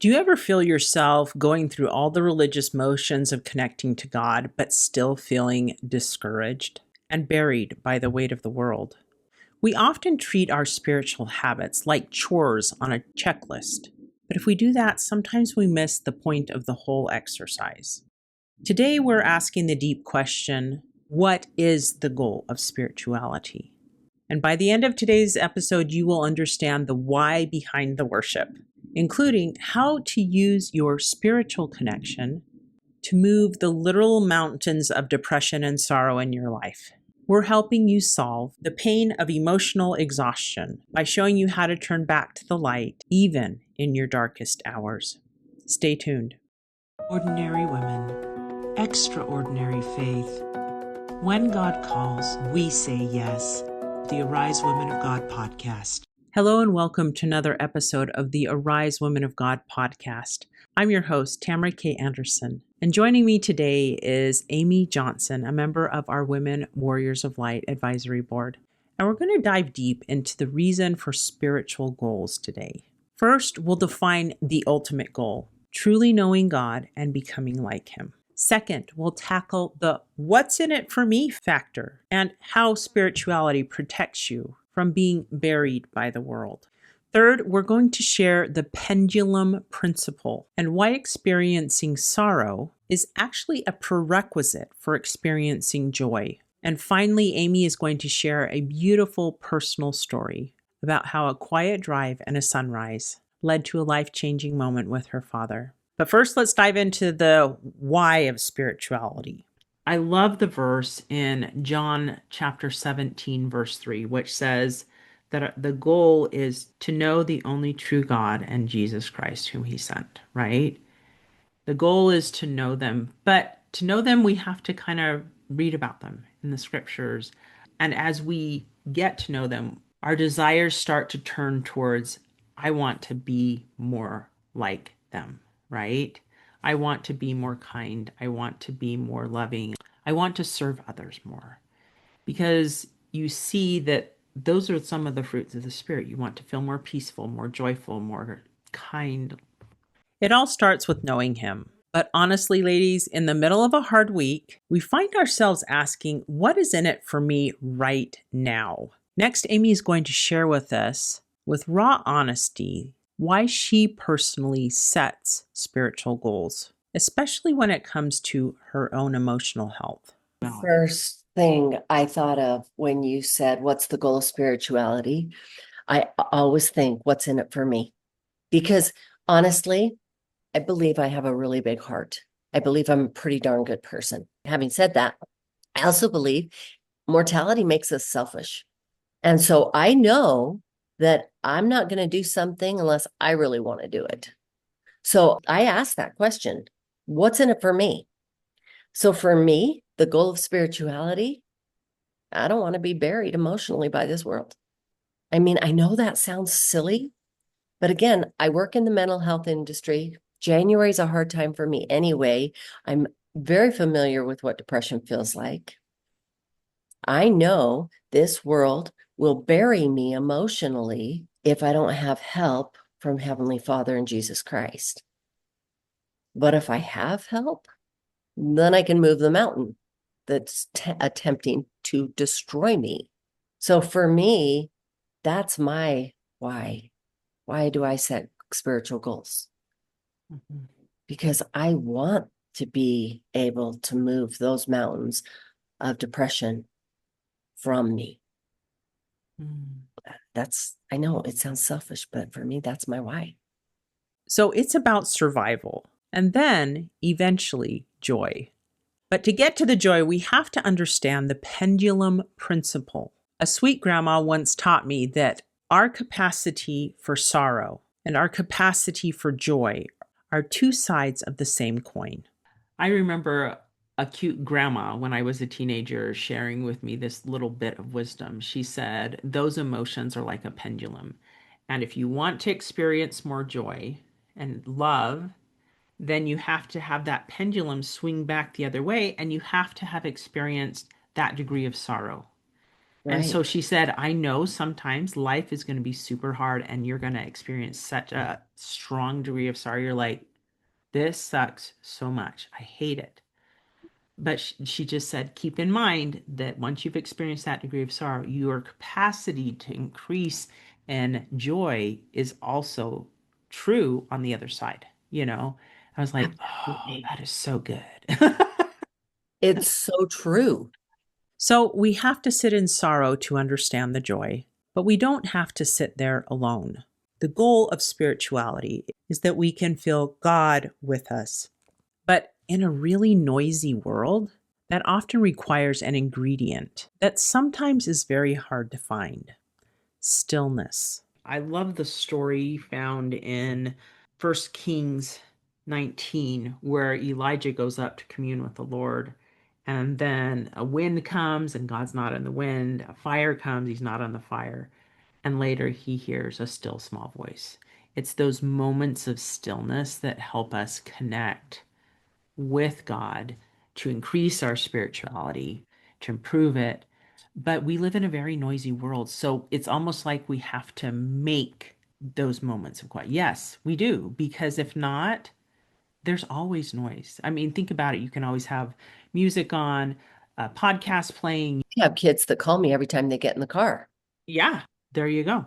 Do you ever feel yourself going through all the religious motions of connecting to God, but still feeling discouraged and buried by the weight of the world? We often treat our spiritual habits like chores on a checklist, but if we do that, sometimes we miss the point of the whole exercise. Today, we're asking the deep question, what is the goal of spirituality? And by the end of today's episode, you will understand the why behind the worship, including how to use your spiritual connection to move the literal mountains of depression and sorrow in your life. We're helping you solve the pain of emotional exhaustion by showing you how to turn back to the light, even in your darkest hours. Stay tuned. Ordinary women, extraordinary faith. When God calls, we say yes. The Arise Women of God podcast. Hello and welcome to another episode of the Arise Women of God podcast. I'm your host, Tamara K. Anderson, and joining me today is Amy Johnson, a member of our Women Warriors of Light Advisory Board. And we're going to dive deep into the reason for spiritual goals today. First, we'll define the ultimate goal, truly knowing God and becoming like Him. Second, we'll tackle the what's in it for me factor and how spirituality protects you from being buried by the world. Third, we're going to share the Pendulum Principle and why experiencing sorrow is actually a prerequisite for experiencing joy. And finally, Amy is going to share a beautiful personal story about how a quiet drive and a sunrise led to a life-changing moment with her father. But first, let's dive into the why of spirituality. I love the verse in John chapter 17, verse 3, which says that the goal is to know the only true God and Jesus Christ, whom He sent, right? The goal is to know them, but to know them, we have to kind of read about them in the scriptures. And as we get to know them, our desires start to turn towards, I want to be more like them. Right? I want to be more kind. I want to be more loving. I want to serve others more because you see that those are some of the fruits of the Spirit. You want to feel more peaceful, more joyful, more kind. It all starts with knowing Him. But honestly, ladies, in the middle of a hard week, we find ourselves asking, what is in it for me right now? Next, Amy is going to share with us, with raw honesty, why she personally sets spiritual goals, especially when it comes to her own emotional health. First thing I thought of when you said, what's the goal of spirituality? I always think, what's in it for me? Because honestly, I believe I have a really big heart. I believe I'm a pretty darn good person. Having said that, I also believe mortality makes us selfish. And so I know that I'm not going to do something unless I really want to do it. So I ask that question, what's in it for me? So for me, the goal of spirituality, I don't want to be buried emotionally by this world. I mean, I know that sounds silly, but again, I work in the mental health industry. January is a hard time for me anyway. I'm very familiar with what depression feels like. I know this world will bury me emotionally if I don't have help from Heavenly Father and Jesus Christ. But if I have help, then I can move the mountain that's attempting to destroy me. So for me, that's my why. Why do I set spiritual goals? Mm-hmm. Because I want to be able to move those mountains of depression from me. I know it sounds selfish, but for me, that's my why. So it's about survival and then eventually joy. But to get to the joy, we have to understand the pendulum principle. A sweet grandma once taught me that our capacity for sorrow and our capacity for joy are two sides of the same coin. I remember a cute grandma when I was a teenager sharing with me this little bit of wisdom. She said, those emotions are like a pendulum. And if you want to experience more joy and love, then you have to have that pendulum swing back the other way, and you have to have experienced that degree of sorrow. And Right. so she said, I know sometimes life is going to be super hard and you're going to experience such a strong degree of sorrow. You're like, this sucks so much. I hate it. But she just said, keep in mind that once you've experienced that degree of sorrow, your capacity to increase in joy is also true on the other side. You know, I was like, oh, Absolutely. that is so good. It's so true. So we have to sit in sorrow to understand the joy, but we don't have to sit there alone. The goal of spirituality is that we can feel God with us. But in a really noisy world, that often requires an ingredient that sometimes is very hard to find: stillness. I love the story found in 1 Kings 19, where Elijah goes up to commune with the Lord. And then a wind comes, and God's not in the wind. A fire comes, he's not on the fire. And later he hears a still small voice. It's those moments of stillness that help us connect with God, to increase our spirituality, to improve it. But we live in a very noisy world. So it's almost like we have to make those moments of quiet. Yes, we do. Because if not, there's always noise. I mean, think about it. You can always have music on, a podcast playing. I have kids that call me every time they get in the car. Yeah, there you go.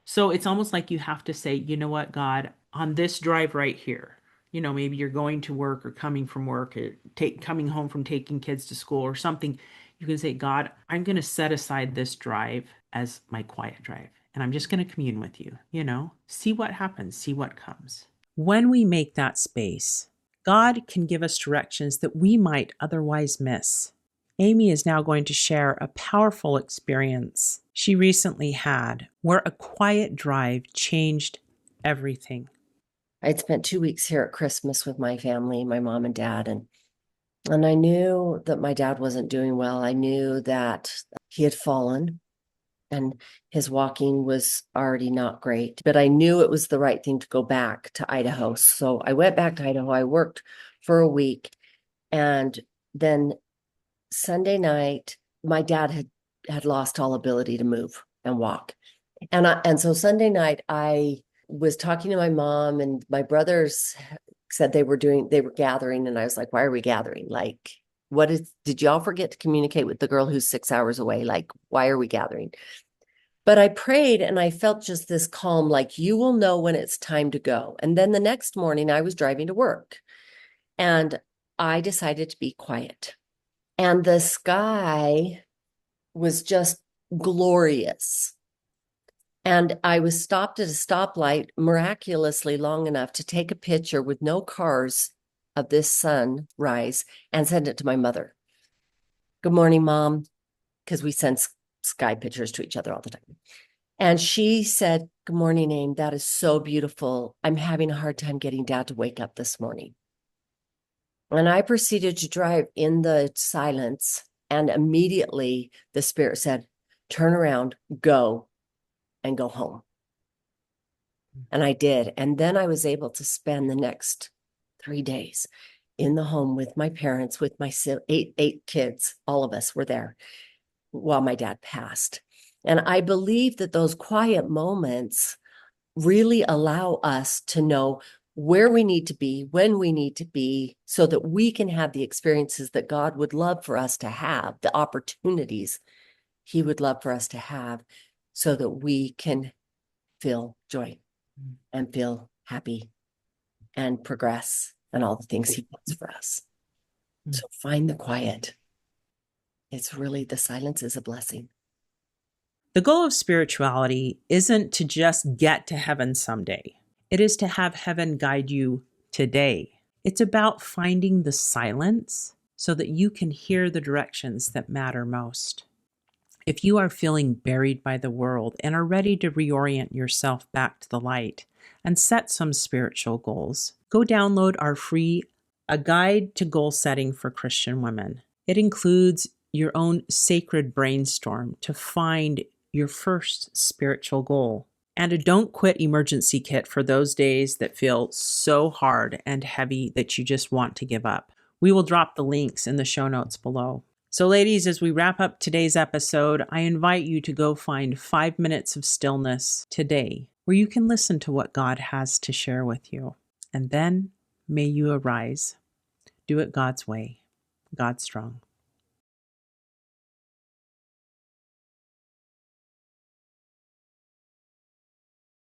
So it's almost like you have to say, you know what, God, on this drive right here, maybe you're going to work or coming from work, or coming home from taking kids to school or something. You can say, God, I'm going to set aside this drive as my quiet drive. And I'm just going to commune with you, see what happens, see what comes. When we make that space, God can give us directions that we might otherwise miss. Amy is now going to share a powerful experience she recently had where a quiet drive changed everything. I'd spent 2 weeks here at Christmas with my family, my mom and dad, and I knew that my dad wasn't doing well. I knew that he had fallen and his walking was already not great, but I knew it was the right thing to go back to Idaho. So I went back to Idaho. I worked for a week, and then Sunday night, my dad had lost all ability to move and walk. And so Sunday night, I was talking to my mom, and my brothers said they were gathering, and I was like, why are we gathering? Like, did y'all forget to communicate with the girl who's 6 hours away? Like, why are we gathering? But I prayed and I felt just this calm, like, you will know when it's time to go. And then the next morning I was driving to work and I decided to be quiet. And the sky was just glorious. And I was stopped at a stoplight miraculously long enough to take a picture with no cars of this sunrise and send it to my mother. Good morning, Mom, because we send sky pictures to each other all the time. And she said, good morning, Aim. That is so beautiful. I'm having a hard time getting Dad to wake up this morning. And I proceeded to drive in the silence. And immediately the Spirit said, turn around, go, and go home. And I did. And then I was able to spend the next 3 days in the home with my parents, with my eight kids. All of us were there while my dad passed. And I believe that those quiet moments really allow us to know where we need to be, when we need to be, so that we can have the experiences that God would love for us to have, the opportunities He would love for us to have, so that we can feel joy and feel happy and progress and all the things He wants for us. So find the quiet. It's really, the silence is a blessing. The goal of spirituality isn't to just get to heaven someday. It is to have heaven guide you today. It's about finding the silence so that you can hear the directions that matter most. If you are feeling buried by the world and are ready to reorient yourself back to the light and set some spiritual goals, go download our free A Guide to Goal Setting for Christian Women. It includes your own sacred brainstorm to find your first spiritual goal, and a Don't Quit emergency kit for those days that feel so hard and heavy that you just want to give up. We will drop the links in the show notes below. So, ladies, as we wrap up today's episode, I invite you to go find 5 minutes of stillness today where you can listen to what God has to share with you. And then may you arise. Do it God's way. God strong.